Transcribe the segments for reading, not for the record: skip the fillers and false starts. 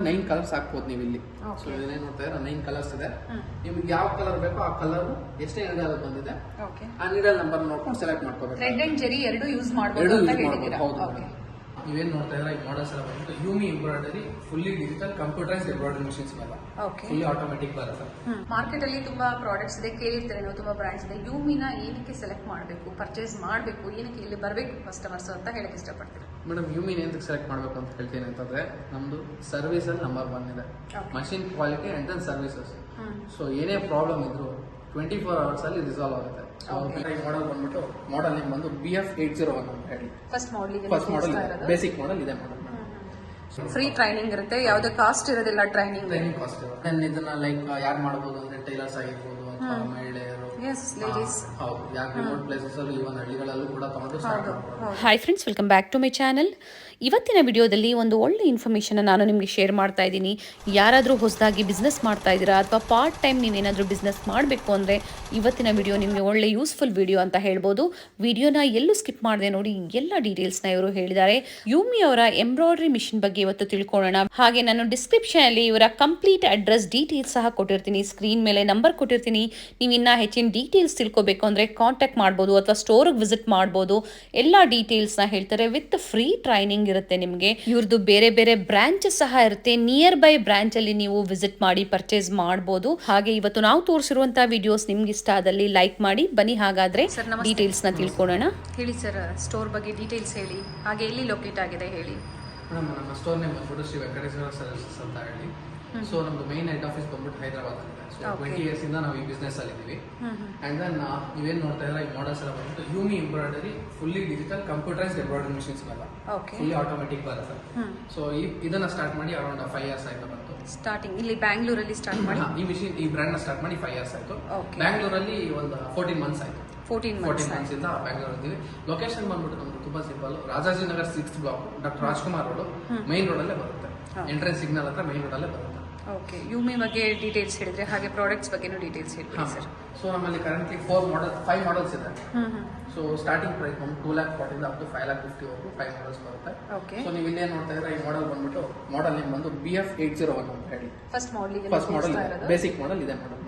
9 colours ಹಾಕ್ಬೋದು ನೀವು ಇಲ್ಲಿ. ಸೊ ಏನೇನು ನೋಡ್ತಾ ಇದ್ರೆ 9 ಕಲರ್ಸ್ ಇದೆ. ನಿಮ್ಗೆ ಯಾವ ಕಲರ್ ಬೇಕೋ ಆ ಕಲರ್ ಎಷ್ಟೇ ನೀಡಲ್ ಬಂದಿದೆ ಆ ನೀಡಲ್ ನಂಬರ್ ನೋಡ್ಕೊಂಡು ಸೆಲೆಕ್ಟ್ ಮಾಡ್ಕೋಬೇಕು. ರೆಡ್ ಅಂಡ್ ಜೆರಿ ಎರಡು ಯೂಸ್ ಮಾಡಬಹುದು ಅಂತ ಹೇಳಿದ್ದೀರಾ. ನೀವೇನ್ ನೋಡ್ತಾ ಇದ್ರೆ ಈ ಮಾಡಲ್ಸ್ ಎಲ್ಲ ಬಂದ್ಬಿಟ್ಟು Yumi embroidery fully digital computerized embroidery machines ಮೇಲೆ ಫುಲ್ಲಿ ಆಟೋಮೆಟಿಕ್ ಬರುತ್ತೆ. ಮಾರ್ಕೆಟ್ ಅಲ್ಲಿ ತುಂಬಾ ಪ್ರಾಡಕ್ಟ್ಸ್ ಇದೆ, ಕೇಳಿರ್ತಾರೆ ನಾವು, ತುಂಬಾ ಬ್ರಾಂಡ್ಸ್ ಇದೆ. ಯೂಮಿನ ಏನಕ್ಕೆ ಸೆಲೆಕ್ಟ್ ಮಾಡಬೇಕು, ಪರ್ಚೇಸ್ ಮಾಡಬೇಕು, ಏನಕ್ಕೆ ಇಲ್ಲಿ ಬರಬೇಕು ಕಸ್ಟಮರ್ಸ್ ಅಂತ ಹೇಳಕ್ ಇಷ್ಟಪಡ್ತೀವಿ. ಮೇಡಮ್ ಯೂಮಿನ ಏನಕ್ಕೆ ಸೆಲೆಕ್ಟ್ ಮಾಡಬೇಕು ಅಂತ ಹೇಳ್ತೀನಿ ಅಂತಂದ್ರೆ ನಮ್ದು ಸರ್ವಿಸ್ ಅಲ್ಲಿ ನಂಬರ್ 1 ಇದೆ. Machine quality and then services. So ಏನೇ ಪ್ರಾಬ್ಲಮ್ ಇದ್ರು 24 hours ಅಲ್ಲಿ ರಿಸಾಲ್ವ್ ಆಗುತ್ತೆ. ಮಾಡಲ್ ಬಂದ್ಬಿಟ್ಟು ಮಾಡಲ್ ನೇಮ್ ಬಂದು BF801 ಅಂತ ಹೇಳಿ ಫಸ್ಟ್ ಮಾಡಲ್ ಬೇಸಿಕ್ ಮಾಡಲ್ ಇದೆ ಮಾಡಲ್. ಫ್ರೀ ಟ್ರೈನಿಂಗ್ ಇರುತ್ತೆ, ಯಾವುದೇ ಕಾಸ್ಟ್ ಇರೋದಿಲ್ಲ. ಟ್ರೈನಿಂಗ್ ಕಾಸ್ಟ್ ಇರುತ್ತೆ. ಇದನ್ನ ಲೈಕ್ ಯಾರು ಮಾಡಬಹುದು ಅಂದ್ರೆ ಟೈಲರ್ಸ್ ಆಗಿರ್ಬೋದು ಅಥವಾ ಮಹಿಳೆಯರು, ಹೌದು, ಯಾಕೆ ರಿಮೋಟ್ ಪ್ಲೇಸಸ್ ಅಲ್ಲಿ ಇವನ್ ಹಳ್ಳಿಗಳಲ್ಲೂ ಕೂಡ ತಗೊಂಡು ಸ್ಟಾರ್ಟ್ ಮಾಡ್ಬೋದು. Hi friends, welcome back to my channel. ಇವತ್ತಿನ ವಿಡಿಯೋದಲ್ಲಿ ಒಂದು ಒಳ್ಳೆ ಇನ್ಫಾರ್ಮೇಷನ್ ನಾನು ನಿಮಗೆ ಶೇರ್ ಮಾಡ್ತಾ ಇದ್ದೀನಿ. ಯಾರಾದರೂ ಹೊಸದಾಗಿ ಬಿಸ್ನೆಸ್ ಮಾಡ್ತಾ ಇದ್ದೀರಾ ಅಥವಾ ಪಾರ್ಟ್ ಟೈಮ್ ನೀವೇನಾದರೂ ಬಿಸ್ನೆಸ್ ಮಾಡಬೇಕು ಅಂದರೆ ಇವತ್ತಿನ ವಿಡಿಯೋ ನಿಮಗೆ ಒಳ್ಳೆ ಯೂಸ್ಫುಲ್ ವಿಡಿಯೋ ಅಂತ ಹೇಳ್ಬೋದು. ವಿಡಿಯೋನ ಎಲ್ಲೂ ಸ್ಕಿಪ್ ಮಾಡದೆ ನೋಡಿ, ಎಲ್ಲ ಡೀಟೇಲ್ಸ್ನ ಇವರು ಹೇಳಿದ್ದಾರೆ. ಯೂಮಿ ಅವರ ಎಂಬ್ರಾಯ್ಡರಿ ಮಿಷಿನ್ ಬಗ್ಗೆ ಇವತ್ತು ತಿಳ್ಕೊಳ್ಳೋಣ. ಹಾಗೆ ನಾನು ಡಿಸ್ಕ್ರಿಪ್ಷನ್ ಅಲ್ಲಿ ಇವರ ಕಂಪ್ಲೀಟ್ ಅಡ್ರೆಸ್ ಡೀಟೇಲ್ಸ್ ಸಹ ಕೊಟ್ಟಿರ್ತೀನಿ, ಸ್ಕ್ರೀನ್ ಮೇಲೆ ನಂಬರ್ ಕೊಟ್ಟಿರ್ತೀನಿ. ನೀವು ಇನ್ನ ಹೆಚ್ಚಿನ ಡೀಟೇಲ್ಸ್ ತಿಳ್ಕೊಬೇಕು ಅಂದರೆ ಕಾಂಟ್ಯಾಕ್ಟ್ ಮಾಡ್ಬೋದು ಅಥವಾ ಸ್ಟೋರ್ಗೆ ವಿಸಿಟ್ ಮಾಡ್ಬೋದು. ಎಲ್ಲ ಡೀಟೇಲ್ಸ್ನ ಹೇಳ್ತಾರೆ. ವಿತ್ ಫ್ರೀ ಟ್ರೈನಿಂಗ್ ಇರುತ್ತೆ ನಿಮಗೆ. ಇವ್ರದ್ದು ಬೇರೆ ಬೇರೆ ಬ್ರಾಂಚಸ್ ಸಹ ಇರುತ್ತೆ. ನಿಯರ್ ಬೈ ಬ್ರಾಂಚ್ ಅಲ್ಲಿ ನೀವು ವಿಸಿಟ್ ಮಾಡಿ ಪರ್ಚೇಸ್ ಮಾಡಬಹುದು. ಹಾಗೆ ಇವತ್ತು ನಾವು ತೋರಿಸಿರುವಂತಹ ವಿಡಿಯೋಸ್ ನಿಮ್ಗೆ ಇಷ್ಟ ಆದಲ್ಲಿ ಲೈಕ್ ಮಾಡಿ. ಬನ್ನಿ ಹಾಗಾದ್ರೆ ಡೀಟೇಲ್ಸ್ ನ ತಿಳ್ಕೊಳ್ಳೋಣ. ಹೇಳಿ ಸರ್, ಸ್ಟೋರ್ ಬಗ್ಗೆ ಡೀಟೇಲ್ಸ್ ಹೇಳಿ, ಹಾಗೆ ಎಲ್ಲಿ ಲೊಕೇಟ್ ಆಗಿದೆ ಹೇಳಿ. ಮೇಡಮ್, ನಮ್ಮ ಸ್ಟೋರ್ ನೇಮ್ ಬಂದ್ಬಿಟ್ಟು ಶ್ರೀ ವೆಂಕಟೇಶ್ವರ ಸರ್ವಿಸಸ್ ಅಂತ ಹೇಳಿ. ಸೊ ನಮ್ದು ಮೇನ್ ಹೆಡ್ ಆಫೀಸ್ ಬಂದ್ಬಿಟ್ಟು ಹೈದರಾಬಾದ್ ಅಂತ. ಸೊ 20 years ಇಂದ ನಾವು ಈ ಬಿಸ್ನೆಸ್ ಅಲ್ಲಿ ಇದೀವಿ. ಅಂಡ್ ದೆನ್ ನೀವೇನ್ ನೋಡ್ತಾ ಇದ್ರೆ ಈ ಮಾಡಲ್ಸ್ ಎಲ್ಲ ಬಂದ್ಬಿಟ್ಟು Yumi embroidery fully digital computerized embroidery machines ಮೇಲೆ ಫುಲ್ಲಿ ಆಟೋಮೆಟಿಕ್ ಬರುತ್ತೆ. ಸೊ ಇದನ್ನ ಸ್ಟಾರ್ಟ್ ಮಾಡಿ ಅರೌಂಡ್ 5 years ಆಯ್ತು ಬಂತು. ಸ್ಟಾರ್ಟಿಂಗ್ ಇಲ್ಲಿ ಬ್ಯಾಂಗ್ಳೂರಲ್ಲಿ ಸ್ಟಾರ್ಟ್ ಮಾಡಿ ಈ ಬ್ರ್ಯಾಂಡ್ ನ ಸ್ಟಾರ್ಟ್ ಮಾಡಿ 5 years ಆಯ್ತು. ಬ್ಯಾಂಗ್ಳೂರಲ್ಲಿ ಒಂದು 14 months ಆಯ್ತು. 14 months ಇಂದ ಬ್ಯಾಂಗ್ಳೂರ್ ಇದ್ದೀವಿ. ಲೊಕೇಶನ್ ಬಂದ್ಬಿಟ್ಟು ನಮ್ದು ತುಂಬಾ simple. Rajajinagar 6th block, doctor Rajkumar road, main road ಅಲ್ಲೇ ಬರುತ್ತೆ. ಎಂಟ್ರೆನ್ಸ್ ಸಿಗ್ನಲ್ ಹತ್ರ ಮೈನ್ ರೋಡ್ ಅಲ್ಲೇ ಬರುತ್ತೆ. ಓಕೆ, ಯೂಮಿ ಬಗ್ಗೆ ಡೀಟೇಲ್ಸ್ ಹೇಳಿದ್ರೆ, ಹಾಗೆ ಪ್ರಾಡಕ್ಟ್ಸ್ ಬಗ್ಗೆನೂ ಡೀಟೇಲ್ಸ್ ಹೇಳ್ತೀವಿ ಸರ್. ಸೊ ನಮ್ಮಲ್ಲಿ ಕರೆಂಟ್ಲಿ 5 ಮಾಡಲ್ಸ್ ಇದೆ. ಸೊ ಸ್ಟಾರ್ಟಿಂಗ್ ಪ್ರೈಸ್ ಬಂದು 2,40,000 ಇಂದ ಅಪ್ ಟು 5,50,000 ವರೆಗೂ 5 ಮಾಡಲ್ಸ್ ಬರುತ್ತೆ. ಸೊ ನೀವು ಇಲ್ಲೇ ನೋಡ್ತಾ ಇದ್ರೆ ಈ ಮಾಡಲ್ ಬಂದ್ಬಿಟ್ಟು ಮಾಡಲ್ ನೇಮ್ ಬಂದು BF801 ಅಂತ ಹೇಳಿ ಫಸ್ಟ್ ಮಾಡಲ್ ಬೇಸಿಕ್ ಮಾಡಲ್ ಇದೆ ಮಾಡಲ್.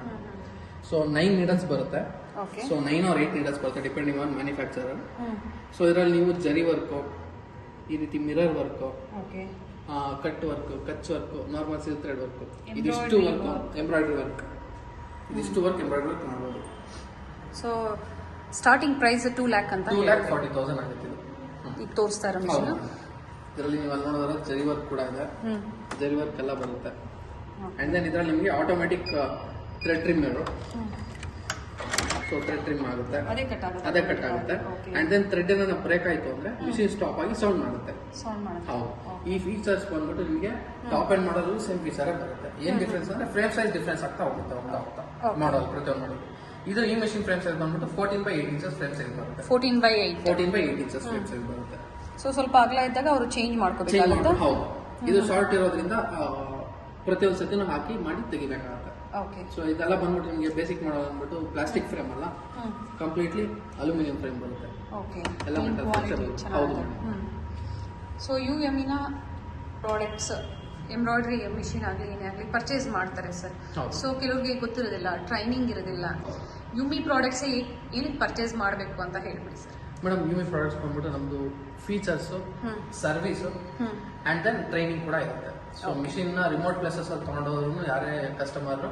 ಸೊ 9 ನೀಡಲ್ಸ್ ಬರುತ್ತೆ. ಸೊ 9 or 8 ನೀಡಲ್ಸ್ ಬರುತ್ತೆ ಡಿಪೆಂಡಿಂಗ್ ಆನ್ ಮ್ಯಾನುಫ್ಯಾಕ್ಚರರ್. ಸೊ ಇದರಲ್ಲಿ ನೀವು ಜರಿ ವರ್ಕು, ಈ ರೀತಿ mirror work, cut work, Kutch work, normal silk thread work, ಇದಿಷ್ಟು ವರ್ಕ್ ಎಂಬ್ರಾಯ್ಡರಿ ವರ್ಕ್, ಇದಿಷ್ಟು ವರ್ಕ್ ಎಂಬ್ರಾಯ್ಡರಿ ವರ್ಕ್ ಮಾಡ್ಬೋದು. ಸೊ ಸ್ಟಾರ್ಟಿಂಗ್ ಪ್ರೈಸ್ 2 lakh ಅಂತ 2,40,000 ಆಗುತ್ತೆ ಈಗ ತೋರಿಸ್ತಾ ಇರೋ ಮಿಷನ್. ಇದರಲ್ಲಿ ನೀವು ಅಲ್ಲಿ ನೋಡಿದ್ರೆ ಜರಿ ವರ್ಕ್ ಕೂಡ ಇದೆ, ಜರಿ ವರ್ಕ್ ಎಲ್ಲ ಬರುತ್ತೆ. ಅಂಡ್ ದೆನ್ ಇದರಲ್ಲಿ ನಿಮಗೆ automatic thread trimmer. So thread trim ಆಗುತ್ತೆ, ಅದೇ ಕಟ್ ಆಗುತ್ತೆ. ಅಂಡ್ ದೆನ್ ಥ್ರೆಡ್ ಏನಾದ್ರು ಬ್ರೇಕ್ ಆಯ್ತು ಅಂದ್ರೆ ಮಿಷಿನ್ ಸ್ಟಾಪ್ ಆಗಿ ಸೌಂಡ್ ಮಾಡುತ್ತೆ. ಹೌದು, ಈ ಫೀಚರ್ಸ್ ಬಂದ್ಬಿಟ್ಟು ನಿಮಗೆ top and model same feature ಬರುತ್ತೆ. ಏನ್ ಡಿಫ್ರೆನ್ಸ್ ಅಂದ್ರೆ ಫ್ರೇಮ್ ಸೈಜ್ ಡಿಫ್ರೆನ್ಸ್ ಆಗ್ತಾ ಹೋಗ್ತಾ ಮಾಡಲ್ ಪ್ರತಿಯೊಂದು ಮಾಡಲ್. ಇದು ಈ ಮಿಷಿನ್ ಫ್ರೇಮ್ ಸೈಜ್ ಬಂದ್ಬಿಟ್ಟು 14/8 inches ಫ್ರೇಮ್ ಸೈಜ್ ಬರುತ್ತೆ. 14/8 inches ಫ್ರೇಮ್ ಸೈಜ್ ಬರುತ್ತೆ. ಸೊ ಸ್ವಲ್ಪ ಅಗಲ ಇದ್ದಾಗ ಅವರು ಚೇಂಜ್ ಮಾಡ್ಕೋಬೇಕಾಗುತ್ತೆ. ಹೌದು, ಇದು ಶಾರ್ಟ್ ಇರೋದ್ರಿಂದ ಪ್ರತಿಯೊಂದು ಸತಿನೂ ಹಾಕಿ ಮಾಡಿ ತೆಗಿಬೇಕಾಗುತ್ತೆ. ಸೊ ಇದೆಲ್ಲ ಬಂದ್ಬಿಟ್ಟು ನಿಮಗೆ ಬೇಸಿಕ್ ಮಾಡಲ್ ಬಂದ್ಬಿಟ್ಟು ಪ್ಲಾಸ್ಟಿಕ್ ಫ್ರೇಮ್ ಅಲ್ಲ, ಕಂಪ್ಲೀಟ್ಲಿ ಅಲ್ಯೂಮಿನಿಯಂ ಫ್ರೇಮ್ ಬರುತ್ತೆ. ಎಲ್ಲ ಮೆಟಲ್. ಹೌದು. ಸೊ ಯೂಎಮಿನ ಪ್ರಾಡಕ್ಟ್ಸ್, ಎಂಬ್ರಾಯ್ಡರಿ ಮಿಷಿನ್ ಆಗಲಿ ಏನೇ ಆಗಲಿ ಪರ್ಚೇಸ್ ಮಾಡ್ತಾರೆ ಸರ್. ಸೊ ಕೆಲವ್ರಿಗೆ ಗೊತ್ತಿರೋದಿಲ್ಲ, ಟ್ರೈನಿಂಗ್ ಇರೋದಿಲ್ಲ. ಯೂಮಿ ಪ್ರಾಡಕ್ಟ್ಸ್ ಏನಕ್ಕೆ ಪರ್ಚೇಸ್ ಮಾಡಬೇಕು ಅಂತ ಹೇಳ್ಬಿಡಿ ಸರ್. ಮೇಡಮ್, ಯೂಮಿ ಪ್ರಾಡಕ್ಟ್ಸ್ ಬಂದ್ಬಿಟ್ಟು ನಮ್ದು features, service and then training ಕೂಡ ಇರುತ್ತೆ. ಸೊ ಮಿಷಿನ್ ನ ರಿಮೋಟ್ ಪ್ಲೇಸಸ್ ಅಲ್ಲಿ ತಗೊಂಡೋದ್ರು ಯಾರೇ ಕಸ್ಟಮರ್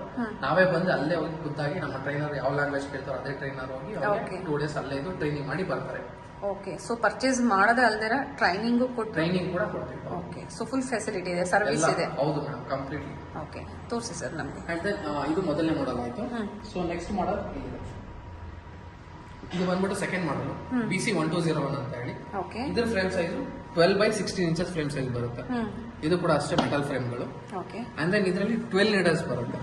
ನಾವೇ ಬಂದು ಅಲ್ಲೇ ಹೋಗಿ ಖುದ್ದಾಗಿ ನಮ್ಮ ಟ್ರೈನರ್ ಯಾವ ಲ್ಯಾಂಗ್ವೇಜ್ ಕೇಳ್ತಾರೋ ಅದೇ ಟ್ರೈನರ್ ಹೋಗಿ 2 days ಅಲ್ಲೇ ಇದು ಟ್ರೈನಿಂಗ್ ಮಾಡಿ ಬರ್ತಾರೆ. ಓಕೆ, ಸೊ ಪರ್ಚೇಸ್ ಮಾಡೋದೇ ಅಲ್ದಿರ ಟ್ರೈನಿಂಗ್ ಕೂಡ ಕೊಡ್ತೀವಿ. ಓಕೆ, ಸೊ ಫುಲ್ ಫೆಸಿಲಿಟಿ ಇದೆ, ಸರ್ವಿಸ್ ಇದೆ. ಹೌದು ಮೇಡಮ್, ಕಂಪ್ಲೀಟ್ಲಿ. ಓಕೆ, ತೋರಿಸಿ ಸರ್ ನಮಗೆ. ಅಂಡ್ ದೆನ್ ಇದು ಮೊದಲನೇ ಮಾಡಲ್ ಆಯ್ತು. ಸೊ ನೆಕ್ಸ್ಟ್ ಮಾಡಲ್ ಇದು ಬಂದ್ಬಿಟ್ಟು ಸೆಕೆಂಡ್ ಮಾಡಲ್ BC1201 ಅಂತ ಹೇಳಿ. ಇದ್ರ frame size 12/16 inches frame size ಬರುತ್ತೆ. ಇದು ಕೂಡ ಅಷ್ಟೇ ಮೆಟಲ್ ಫ್ರೇಮ್ಗಳು. ಅಂಡ್ ದೆನ್ ಇದರಲ್ಲಿ 12 ನೀಡಲ್ಸ್ ಬರುತ್ತೆ.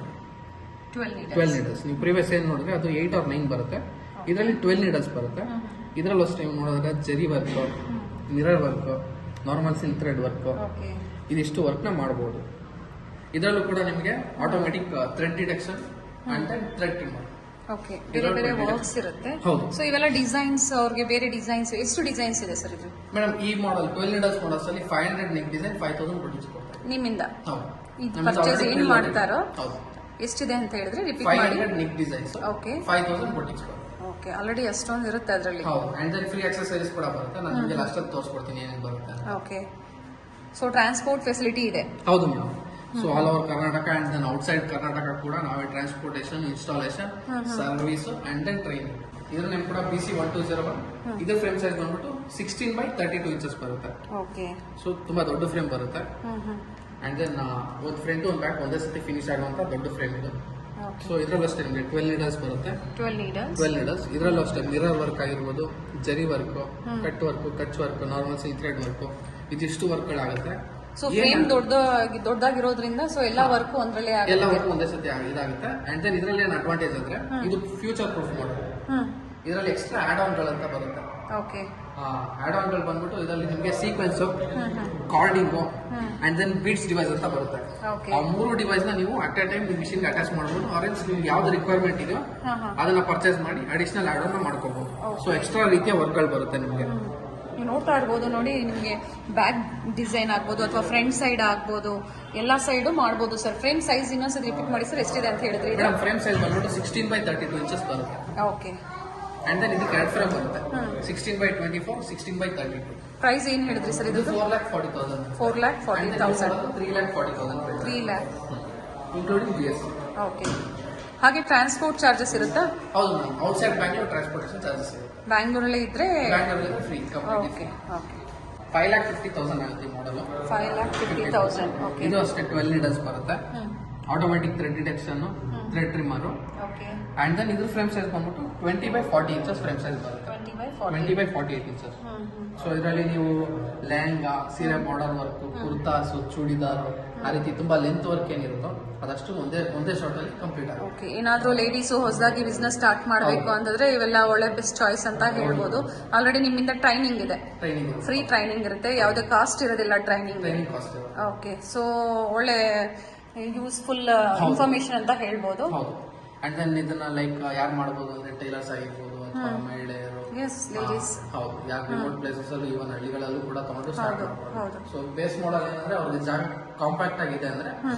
12 ನೀಡಲ್ಸ್ ನೀವು ಪ್ರೀವಿಯಸ್ ಏನ್ ನೋಡಿದ್ರೆ ಅದು 8 or 9 ಬರುತ್ತೆ. ಇದರಲ್ಲಿ 12 ನೀಡಲ್ಸ್ ಬರುತ್ತೆ. ಇದರಲ್ಲಿ ಅಷ್ಟೇ ನೋಡಿದ್ರೆ zari work, mirror work, normal silk thread work, ಇದಿಷ್ಟು ವರ್ಕ್ ನ ಮಾಡಬಹುದು. ಇದರಲ್ಲೂ ಕೂಡ ನಿಮಗೆ automatic thread detection and then thread trimmer okay, ಬೇರೆ ಬೇರೆ ವರ್ಕ್ಸ್ ಇರುತ್ತೆ. ಹೌದು. ಸೊ ಇವೆಲ್ಲ ಡಿಸೈನ್ಸ್, ಅವ್ರಿಗೆ ಬೇರೆ ಡಿಸೈನ್ಸ್, ಎಷ್ಟು ಡಿಸೈನ್ಸ್ ಇದೆ ಸರ್ ಇದು? ಮೇಡಮ್ ಈ ಮಾಡೆಲ್ 12 ನೀಡಲ್ಸ್ ಮಾಡಲ್ಸ್ ಅಲ್ಲಿ 500 ನೆಕ್ ಡಿಸೈನ್ 5000 ಪ್ರೊಡ್ಯೂಸ್ ಕೊಡ್ತಾರೆ ನಿಮ್ಮಿಂದ. ಹೌದು. ಇದು ಪರ್ಚೇಸ್ ಏನ್ ಮಾಡ್ತಾರೋ ಹೌದು, ಎಷ್ಟಿದೆ ಅಂತ ಹೇಳಿದ್ರೆ ರಿಪೀಟ್ ಮಾಡಿ. 500 ನೆಕ್ ಡಿಸೈನ್ಸ್, ಓಕೆ, 5000 ಪ್ರೊಡ್ಯೂಸ್ ಕೊಡ್ತಾರೆ. ಓಕೆ, ಆಲ್ರೆಡಿ ಅಷ್ಟೊಂದು ಇರುತ್ತೆ ಅದರಲ್ಲಿ. ಹೌದು, ಅಂಡ್ ದೆನ್ ಫ್ರೀ ಆಕ್ಸೆಸರೀಸ್ ಕೂಡ ಬರುತ್ತೆ. ನಾನು ನಿಮಗೆ ಲಾಸ್ಟ್ ಅಲ್ಲಿ ತೋರಿಸ್ಕೊಡ್ತೀನಿ ಏನೇನು ಬರುತ್ತೆ. ಓಕೆ, ಸೊ ಟ್ರಾನ್ಸ್ಪೋರ್ಟ್ ಫೆಸಿಲಿಟಿ ಇದೆ. ಹೌದು madam. So all over Karnataka and then outside Karnataka ಕೂಡ ನಾವೇ transportation, installation, service and then training. ಇದ್ರ ನೇಮ್ ಕೂಡ BC1201. ಇದು ಫ್ರೇಮ್ ಸೈಜ್ ಬಂದ್ಬಿಟ್ಟು 16x32 ಇಂಚಸ್ ಬರುತ್ತೆ. ಓಕೆ, ಸೊ ತುಂಬಾ ದೊಡ್ಡ ಫ್ರೇಮ್ ಬರುತ್ತೆ. ಅಂಡ್ ದೆನ್ ಒಂದು ಫ್ರಂಟ್ ಒಂದು ಬ್ಯಾಕ್ ಒಂದೇ ಸತಿ ಫಿನಿಶ್ ಆಗುವಂತ ದೊಡ್ಡ ಫ್ರೇಮ್ ಇದು. ಸೊ ಇದ್ರಲ್ಲೂ ಅಷ್ಟೇ ನಿಮಗೆ 12 ನೀಡಲ್ಸ್ ಬರುತ್ತೆ. 12 ನೀಡಲ್ಸ್. ಇದ್ರಲ್ಲೂ ಅಷ್ಟೇ ಮಿರರ್ ವರ್ಕ್ ಆಗಿರ್ಬೋದು, zari work, cut work, Kutch work, normal silk thread work, ಇದಿಷ್ಟು ವರ್ಕ್ಗಳಾಗುತ್ತೆ. ಸೊ ಫ್ರೇಮ್ ದೊಡ್ಡದಾಗಿರೋದ್ರಿಂದ ಸೊ ಎಲ್ಲಾ ವರ್ಕ್ ಒಂದ್ರಲ್ಲೇ ಎಲ್ಲ ವರ್ಕ್ ಒಂದೇ ಸತಿ ಇದಾಗುತ್ತೆ. ಅಂಡ್ ದೆನ್ ಇದರಲ್ಲಿ ಏನು ಅಡ್ವಾಂಟೇಜ್ ಅಂದ್ರೆ ಇದು ಫ್ಯೂಚರ್ ಪ್ರೂಫ್ ಮಾಡಲ್. ಇದರಲ್ಲಿ ಎಕ್ಸ್ಟ್ರಾ ಆಡ್ ಆನ್ ಗಳಂತ ಬರುತ್ತೆ. ಓಕೆ, ಆಡ್ ಆನ್ ಗಳು ಬಂದ್ಬಿಟ್ಟು ಇದರಲ್ಲಿ ನಿಮಗೆ sequence, cording and then beads device ಅಂತ ಬರುತ್ತೆ. ಆ 3 ಡಿವೈಸ್ ನ ನೀವು ಅಟ್ ಎ ಟೈಮ್ ನಿಮ್ಮ ಮಿಷಿನ್ ಅಟ್ಯಾಚ್ ಮಾಡಬಹುದು. ಆರೆಂಜ್ ನಿಮ್ಗೆ ಯಾವ್ದು ರಿಕ್ವೈರ್ಮೆಂಟ್ ಇದೆಯೋ ಅದನ್ನ ಪರ್ಚೇಸ್ ಮಾಡಿ ಅಡಿಷನಲ್ ಆಡ್ ಆನ್ ಮಾಡ್ಕೋಬಹುದು. ಸೊ ಎಕ್ಸ್ಟ್ರಾ ರೀತಿಯ ವರ್ಕ್ ಗಳು ಬರುತ್ತೆ ನಿಮಗೆ. ನೀವು ನೋಡ್ತಾ ಇರ್ಬೋದು ನೋಡಿ, ನಿಮಗೆ ಬ್ಯಾಕ್ ಡಿಸೈನ್ ಆಗ್ಬೋದು ಅಥವಾ ಫ್ರಂಟ್ ಸೈಡ್ ಆಗ್ಬೋದು, ಎಲ್ಲಾ ಸೈಡು ಮಾಡ್ಬೋದು ಸರ್. ಫ್ರೇಮ್ ಸೈಜ್ ಇನ್ನೊಂದ್ಸತಿ ರಿಪೀಟ್ ಮಾಡಿ ಸರ್, ಎಷ್ಟಿದೆ ಅಂತ ಹೇಳಿದ್ರಿ? ಮೇಡಮ್ ಫ್ರೇಮ್ ಸೈಜ್ ಬಂದ್ಬಿಟ್ಟು 16x32 ಇಂಚಸ್ ಬರುತ್ತೆ. ಓಕೆ, ಅಂಡ್ ದೆನ್ ಇದಕ್ಕೆ ಎರಡು ಫ್ರೇಮ್ ಬರುತ್ತೆ, 16x24, 16x32. ಪ್ರೈಸ್ ಏನ್ ಹೇಳಿದ್ರಿ ಸರ್ ಇದು? 4,40,000. 4,40,000. 3,40,000. 3 lakh ಇನ್ಕ್ಲೂಡಿಂಗ್ GST. ಓಕೆ, ಹಾಗೆ ಟ್ರಾನ್ಸ್ಪೋರ್ಟ್ ಚಾರ್ಜಸ್ ಇರುತ್ತಾ? ಹೌದು ma'am, outside Bangalore transportation charges ಇರುತ್ತೆ. ಬ್ಯಾಂಗ್ಳೂರಲ್ಲೇ ಇದ್ರೆ ಬ್ಯಾಂಗ್ಳೂರಲ್ಲಿ ಫ್ರೀ ಕಂಪ್ಲೀಟ್. Okay, okay. 5,50,000 ಆಗುತ್ತೆ ಈ ಮಾಡಲ್. 5,50,000. ಓಕೆ, ಇದು ಅಷ್ಟೇ 12 ನೀಡಲ್ಸ್ ಬರುತ್ತೆ. Automatic thread detection, thread trimmer. Okay, and then ಇದ್ರ ಫ್ರೇಮ್ ಸೈಜ್ ಬಂದ್ಬಿಟ್ಟು 20x40 ಇಂಚಸ್ ಫ್ರೇಮ್ ಸೈಜ್ ಬರುತ್ತೆ. 20x48 inches. ಸೊ ಇದರಲ್ಲಿ ನೀವು ಲೆಹಂಗಾ, ಸೀರೆ ಬಾರ್ಡರ್ ವರ್ಕ್, ಕುರ್ತಾಸು, ಚೂಡಿದಾರ್, ಆ ರೀತಿ ತುಂಬಾ ಲೆಂತ್ ವರ್ಕ್ ಏನಿರುತ್ತೋ ಅದಷ್ಟು ಒಂದೇ ಶಾರ್ಟ್ ಅಲ್ಲಿ ಕಂಪ್ಲೀಟ್ ಆಗುತ್ತೆ. ಓಕೆ, ಏನಾದ್ರೂ ಲೇಡೀಸು ಹೊಸದಾಗಿ ಬಿಸ್ನೆಸ್ ಸ್ಟಾರ್ಟ್ ಮಾಡಬೇಕು ಅಂತಂದ್ರೆ ಇವೆಲ್ಲ ಒಳ್ಳೆ ಬೆಸ್ಟ್ ಚಾಯ್ಸ್ ಅಂತ ಹೇಳ್ಬೋದು. ಆಲ್ರೆಡಿ ನಿಮ್ಮಿಂದ ಟ್ರೈನಿಂಗ್ ಇದೆ, ಫ್ರೀ ಟ್ರೈನಿಂಗ್ ಇರುತ್ತೆ, ಯಾವುದೇ ಕಾಸ್ಟ್ ಇರೋದಿಲ್ಲ ಟ್ರೈನಿಂಗ್ ಕಾಸ್ಟ್. ಓಕೆ, ಸೊ ಒಳ್ಳೆ ಯೂಸ್ಫುಲ್ ಇನ್ಫಾರ್ಮೇಶನ್ ಅಂತ ಹೇಳ್ಬೋದು. ಹೌದು. ಅಂಡ್ ದೆನ್ ಇದನ್ನ ಲೈಕ್ ಯಾರು ಮಾಡಬಹುದು ಅಂದ್ರೆ ಟೈಲರ್ಸ್ ಆಗಿರ್ಬೋದು ಅಥವಾ ಮಹಿಳೆಯರು, ಲೇಡೀಸ್. ಹೌದು, ಯಾರು ರಿಮೋಟ್ ಪ್ಲೇಸಸ್ ಅಲ್ಲೂ ಇವನ್ ಹಳ್ಳಿಗಳಲ್ಲೂ ಕೂಡ ತಗೊಂಡು ಸ್ಟಾರ್ಟ್ ಹೌದು. ಮಾಡಬಹುದು. ಸೊ ಬೇಸ್ ಮಾಡಲ್ ಏನಂದ್ರೆ ಅವ್ರಿಗೆ ಜಾಗ ಕಾಂಪ್ಯಾಕ್ಟ್ ಆಗಿದೆ ಅಂದ್ರೆ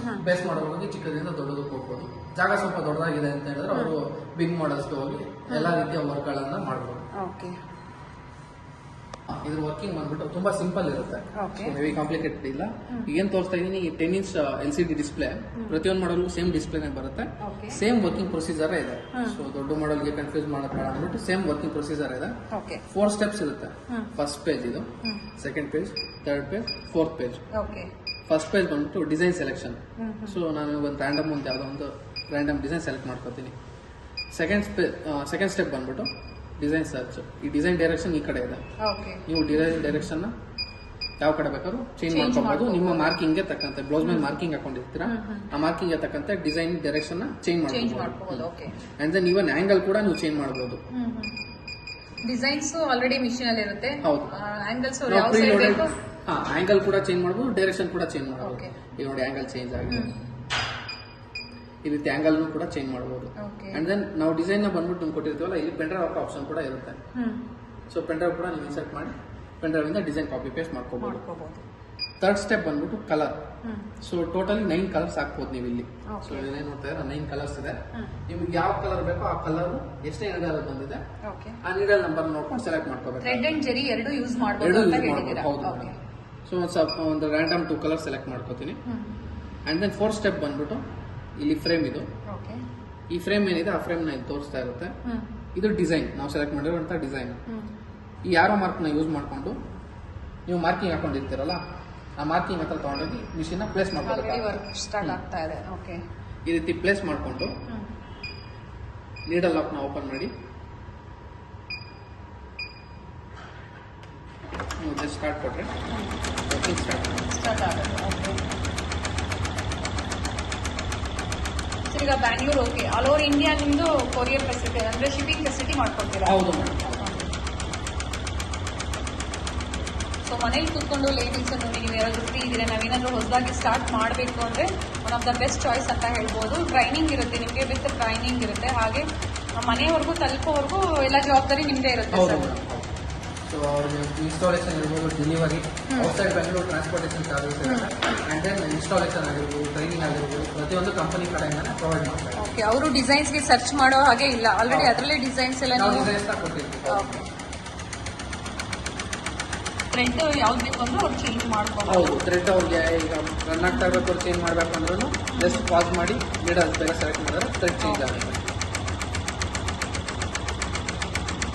ಬೇಸ್ ಮಾಡಲ್ ಹೋಗಿ ಚಿಕ್ಕದಿಂದ ದೊಡ್ಡದಕ್ಕೆ ಹೋಗ್ಬೋದು. ಜಾಗ ಸ್ವಲ್ಪ ದೊಡ್ಡದಾಗಿದೆ ಅಂತ ಹೇಳಿದ್ರೆ ಅವರು ಬಿಗ್ ಮಾಡಲ್ಸ್ಗೆ ಹೋಗಿ ಎಲ್ಲಾ ರೀತಿಯ ವರ್ಕ್ ಗಳನ್ನ ಮಾಡಬಹುದು. ಓಕೆ, ಇದ್ರ ವರ್ಕಿಂಗ್ ಬಂದ್ಬಿಟ್ಟು ತುಂಬಾ ಸಿಂಪಲ್ ಇರುತ್ತೆ, ಓಕೆ, ಹೆವಿ ಕಾಂಪ್ಲಿಕೇಟೆಡ್ ಇಲ್ಲ. ಏನ್ ತೋರಿಸ್ತಾ ಇದೀನಿ, 10 ಇಂಚ್ LCD ಡಿಸ್ಪ್ಲೇ. ಪ್ರತಿಯೊಂದು ಮಾಡಲ್ ಸೇಮ್ ಡಿಸ್ಪ್ಲೇನೇ ಬರುತ್ತೆ, ಓಕೆ, ಸೇಮ್ ವರ್ಕಿಂಗ್ ಪ್ರೊಸೀಜರ್ ಇದೆ. ಸೊ ದೊಡ್ಡ ಮಾಡಲ್ಗೆ ಕನ್ಫ್ಯೂಸ್ ಮಾಡೋದು ಅಂದ್ಬಿಟ್ಟು ಸೇಮ್ ವರ್ಕಿಂಗ್ ಪ್ರೊಸೀಜರ್ ಇದೆ. ಓಕೆ, 4 ಸ್ಟೆಪ್ಸ್ ಇರುತ್ತೆ. ಫಸ್ಟ್ ಪೇಜ್ ಇದು, second page, third page, fourth page. Okay, first page ಬಂದ್ಬಿಟ್ಟು ಡಿಸೈನ್ ಸೆಲೆಕ್ಷನ್. ಸೊ ನಾನು ಒಂದು ರ್ಯಾಂಡಮ್ ಅಂತ ಯಾವುದೋ ಒಂದು ರ್ಯಾಂಡಮ್ ಡಿಸೈನ್ ಸೆಲೆಕ್ಟ್ ಮಾಡ್ಕೋತೀನಿ. ಸೆಕೆಂಡ್ ಸ್ಟೆಪ್ ಬಂದ್ಬಿಟ್ಟು ಡಿಸೈನ್ ಸರ್ಚ್. ಈ ಡಿಸೈನ್ ಡೈರೆಕ್ಷನ್ ಈ ಕಡೆ ಇದೆ. ಓಕೆ, ನೀವು ಡಿಸೈನ್ ಡೈರೆಕ್ಷನ್ ಯಾವ ಕಡೆ ಬೇಕಾದ್ರೂ ಚೇಂಜ್ ಮಾಡ್ಕೋಬಹುದು. ನಿಮ್ಮ ಮಾರ್ಕಿಂಗ್ ತಕ್ಕಂತೆ ಬ್ಲೌಸ್ ಮೇಲೆ ಮಾರ್ಕಿಂಗ್ ಹಾಕೊಂಡಿರ್ತೀರಾ, ಆ ಮಾರ್ಕಿಂಗ್ ತಕ್ಕಂತೆ ಡಿಸೈನ್ ಡೈರೆಕ್ಷನ್ ಚೇಂಜ್ ಮಾಡ್ಕೋಬಹುದು. Okay, and then even angle ಕೂಡ ನೀವು ಚೇಂಜ್ ಮಾಡಬಹುದು. ಡಿಸೈನ್ಸ್ ಆಲ್ರೆಡಿ ಮಿಷಿನ್ ಅಲ್ಲಿ ಇರುತ್ತೆ. ಹೌದು, ಆಂಗಲ್ಸ್ ಯಾವ ಸೈಡ್ ಬೇಕು ಆಂಗಲ್ ಕೂಡ ಚೇಂಜ್ ಮಾಡಬಹುದು, ಡೈರೆಕ್ಷನ್ ಕೂಡ ಚೇಂಜ್ ಮಾಡಬಹುದು. ಓಕೆ, ಈಗ ನೋಡಿ ಆಂಗಲ್ ಚೇಂಜ್ ಆಗಿದೆ, ಈ ರೀತಿ ಆಂಗಲ್ ಕೂಡ ಚೇಂಜ್ ಮಾಡಬಹುದು. ಓಕೆ, ಅಂಡ್ ದೆನ್ ನಾವು ಡಿಸೈನ್ ನ ಬಂದ್ಬಿಟ್ಟು ನಿಮ್ಗೆ ಕೊಟ್ಟಿರ್ತೀವಲ್ಲ, ಇಲ್ಲಿ ಪೆನ್ ಡ್ರೈವ್ ಆಪ್ಷನ್ ಕೂಡ ಇರುತ್ತೆ. ಸೊ ಪೆನ್ ಡ್ರೈವ್ ಕೂಡ ನೀವು ಇನ್ಸರ್ಟ್ ಮಾಡಿ ಪೆನ್ ಡ್ರೈವ್ ಇಂದ ಡಿಸೈನ್ ಕಾಪಿ ಪೇಸ್ಟ್ ಮಾಡ್ಕೋಬಹುದು. ಥರ್ಡ್ ಸ್ಟೆಪ್ ಬಂದ್ಬಿಟ್ಟು ಕಲರ್. ಸೊ ಟೋಟಲಿ 9 ಕಲರ್ಸ್ ಹಾಕ್ಬೋದು ನೀವು ಇಲ್ಲಿ. ಸೊ ಏನೇನು ನೋಡ್ತಾ ಇದ್ರೆ 9 ಕಲರ್ಸ್ ಇದೆ. ನಿಮ್ಗೆ ಯಾವ ಕಲರ್ ಬೇಕೋ ಆ ಕಲರ್ ಎಷ್ಟೇ ನೀಡಲ್ ಬಂದಿದೆ ಆ ನೀಡಲ್ ನಂಬರ್ ನೋಡ್ಕೊಂಡು ಸೆಲೆಕ್ಟ್ ಮಾಡ್ಕೋಬೇಕು. ಥ್ರೆಡ್ ಅಂಡ್ ಜರಿ ಎರಡು ಯೂಸ್ ಮಾಡಬಹುದು ಅಂತ ಹೇಳಿದ್ದೀರಾ. ಹೌದು. ಸೊ ಒಂದು ರ್ಯಾಂಡಮ್ 2 ಕಲರ್ ಸೆಲೆಕ್ಟ್ ಮಾಡ್ಕೋತೀನಿ. ಅಂಡ್ ದೆನ್ ಫೋರ್ತ್ ಸ್ಟೆಪ್ ಬಂದ್ಬಿಟ್ಟು ಇಲ್ಲಿ ಫ್ರೇಮ್ ಇದು. ಈ ಫ್ರೇಮ್ ಏನಿದೆ ಆ ಫ್ರೇಮ್ ನ ತೋರಿಸ್ತಾ ಇರುತ್ತೆ. ಇದು ಡಿಸೈನ್, ನಾವು ಸೆಲೆಕ್ಟ್ ಮಾಡಿರುವಂತ ಡಿಸೈನ್. ಈ ಯಾರೋ ಮಾರ್ಕ್ ನ ಯೂಸ್ ಮಾಡ್ಕೊಂಡು ನೀವು ಮಾರ್ಕಿಂಗ್ ಹಾಕೊಂಡಿರ್ತೀರಲ್ಲ, ಆ ಮಾರ್ಕಿಂಗ್ ಹತ್ರ ತಗೊಂಡೋಗಿ ಮಿಷಿನ್ ನ ಪ್ಲೇಸ್ ಮಾಡ್ಕೋಬೇಕು. ಈ ರೀತಿ ಪ್ಲೇಸ್ ಮಾಡ್ಕೊಂಡು ನೀಡಲ್ ಲಾಕ್ ನ ಓಪನ್ ಮಾಡಿ ನೀವು ಜಸ್ಟ್ ಸ್ಟಾರ್ಟ್ ಕೊಟ್ರೆ ಸ್ಟಾರ್ಟ್ ಆಗುತ್ತೆ. ಈಗ Bangalore okay, all over India ನಿಮ್ದು ಕೊರಿಯರ್ ಫೆಸಿಲಿಟಿ ಅಂದ್ರೆ ಶಿಪ್ಪಿಂಗ್ ಫೆಸಿಲಿಟಿ ಮಾಡ್ಕೊಡ್ತೀರಾ? ಹೌದು ಮೇಡಮ್. ಸೊ ಮನೇಲಿ ಕೂತ್ಕೊಂಡು ಲೇಡೀಸ್ ನೀವು ಯಾರಾದ್ರೂ ಫ್ರೀ ಇದ್ರೆ ನಾವೇನಾದ್ರೂ ಹೊಸದಾಗಿ ಸ್ಟಾರ್ಟ್ ಮಾಡಬೇಕು ಅಂದ್ರೆ one of the best choice ಅಂತ ಹೇಳ್ಬೋದು. ಟ್ರೈನಿಂಗ್ ಇರುತ್ತೆ ನಿಮಗೆ, ವಿತ್ ಟ್ರೈನಿಂಗ್ ಇರುತ್ತೆ. ಹಾಗೆ ಮನೆವರೆಗೂ ತಲುಪೋವರೆಗೂ ಎಲ್ಲ ಜವಾಬ್ದಾರಿ ನಿಮ್ದೇ ಇರುತ್ತೆ ಹೌದು ಸರ್. ಮೇಡಮ್. ಸೊ ಅವ್ರಿಗೆ ಇನ್ಸ್ಟಾಲೇಷನ್ ಇರ್ಬೋದು, delivery, outside Bengaluru transportation charges ಇರುತ್ತೆ, ಆ್ಯಂಡ್ ದೆನ್ ಇನ್ಸ್ಟಾಲೇಷನ್ ಆಗಿರ್ಬೋದು, ಟ್ರೈನಿಂಗ್ ಆಗಿರ್ಬೋದು, ಪ್ರತಿಯೊಂದು ಕಂಪನಿ ಕಡೆಯಿಂದನೇ ಪ್ರೊವೈಡ್ ಮಾಡ್ತಾರೆ. ಓಕೆ, ಅವರು ಡಿಸೈನ್ಸ್ಗೆ ಸರ್ಚ್ ಮಾಡೋ ಹಾಗೆ ಇಲ್ಲ, ಆಲ್ರೆಡಿ ಅದರಲ್ಲೇ ಡಿಸೈನ್ಸ್ ಎಲ್ಲ ನಾವು ನೀವು ಡಿಸೈನ್ಸ್ನ ಕೊಟ್ಟಿರ್ತೀವಿ. ಓಕೆ. ಫ್ರಂಟ್ ಯಾವ್ದು ಬೇಕು ಅಂದ್ರೆ ಅವ್ರು ಚೇಂಜ್ ಮಾಡ್ಕೊಂಡು. ಹೌದು, ಥ್ರೆಡ್ ಅವ್ರಿಗೆ ಈಗ ರನ್ ಆಗ್ತಾ ಇರಬೇಕು, ಅವ್ರು ಚೇಂಜ್ ಮಾಡಬೇಕು ಅಂದ್ರೂ ಜಸ್ಟ್ ಪಾಸ್ ಮಾಡಿ ನೀಡಲ್ ಬೇಗ ಸೆಲೆಕ್ಟ್ ಮಾಡಿದ್ರೆ ಥ್ರೆಡ್ ಚೇಂಜ್ ಆಗುತ್ತೆ.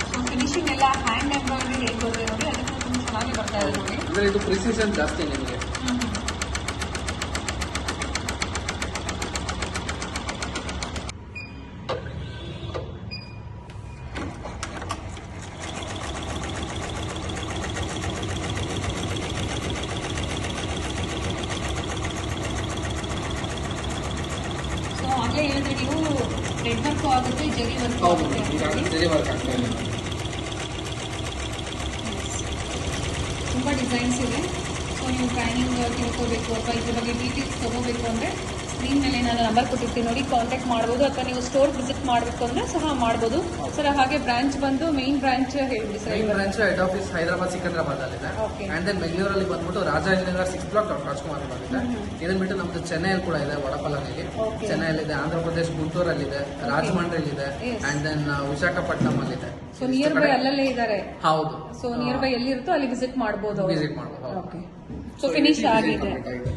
ಸೊ ಫಿನಿಶಿಂಗ್ ಎಲ್ಲ ಹ್ಯಾಂಡ್ ಎಂಬ್ರಾಯ್ಡ್ರಿ ಹೇಗೆ ಬರುತ್ತೆ ನೋಡಿ, ಅದಕ್ಕೆ ತುಂಬ ಚೆನ್ನಾಗಿ ಬರ್ತಾ ಇದೆ ನೋಡಿ. ಅಂದರೆ ಇದು ಪ್ರಿಸಿಷನ್ ಜಾಸ್ತಿ ನಿಮಗೆ. ಸೊ ಆಗಲೇ ಹೇಳಿದ್ರೆ ನೀವು ರೆಡ್ ವರ್ಕು ಆಗುತ್ತೆ, ಜರಿ ವರ್ಕು ಹೌದು, ಆಗುತ್ತೆ ಈಗ ಅಂತ ಹೇಳಿ. ಸರಿ ವರ್ಕ್ ಆಗ್ತಾ ಇದೆ. ತುಂಬ ಡಿಸೈನ್ಸ್ ಇದೆ. ಸೊ ನೀವು ಟ್ರೈನಿಂಗ್ ತಿಳ್ಕೋಬೇಕು ಅಥವಾ ಇದ್ರ ಬಗ್ಗೆ ಡೀಟೇಲ್ಸ್ ತೊಗೋಬೇಕು ಅಂದರೆ ಸ್ಕ್ರೀನ್ ಮೇಲೆ ನಾನು ನಂಬರ್ ಕೊಟ್ಟಿರ್ತೀನಿ ನೋಡಿ, ಕಾಂಟ್ಯಾಕ್ಟ್ ಮಾಡ್ಬೋದು. ಅಥವಾ ನೀವು ಸ್ಟೋರ್ ವಿಸಿಟ್ ಮಾಡಬೇಕು ಅಂದರೆ ಸಹ ಮಾಡ್ಬೋದು ಸರ್. ಹಾಗೆ ಬ್ರಾಂಚ್ ಬಂದು ಮೇನ್ ಬ್ರಾಂಚ್ ಹೇಳ್ಬಿಡಿ sir. Main branch head office Hyderabad ಸಿಕಂದ್ರಾಬಾದಲ್ಲಿದೆ. Okay. ಆ್ಯಂಡ್ ದೆನ್ ಬೆಂಗಳೂರಲ್ಲಿ ಬಂದ್ಬಿಟ್ಟು ರಾಜಾಜಿನಗರ್ 6 ಬ್ಲಾಕ್ ಡಾಕ್ಟರ್ ರಾಜ್ಕುಮಾರ್ ಇದೆ. ಇದನ್ನ ಬಿಟ್ಟು ನಮ್ದು ಚೆನ್ನೈಯಲ್ಲಿ ಕೂಡ ಇದೆ, ವಡಪಲನಲ್ಲಿ. Okay. ಚೆನ್ನೈಯಲ್ಲಿದೆ, ಆಂಧ್ರ ಪ್ರದೇಶ್ ಗುಂಟೂರಲ್ಲಿದೆ, ರಾಜಮಂಡ್ರಿಲಿದೆ, Yes. ಆ್ಯಂಡ್ ದೆನ್ ವಿಶಾಖಪಟ್ಟಣಂ ಅಲ್ಲಿದೆ. ಸೊ ನಿಯರ್ ಬೈ ಅಲ್ಲಲ್ಲೇ ಇದ್ದಾರೆ. ಹೌದು, ಸೊ ನಿಯರ್ ಬೈ ಎಲ್ಲಿರುತ್ತೋ ಅಲ್ಲಿ ವಿಸಿಟ್ ಮಾಡ್ಬೋದು. ವಿಸಿಟ್ ಮಾಡ್ಬೋದು. ಓಕೆ. ಸೊ ಫಿನಿಶ್ ಆಗಿದೆ. ಆಗಿದೆ.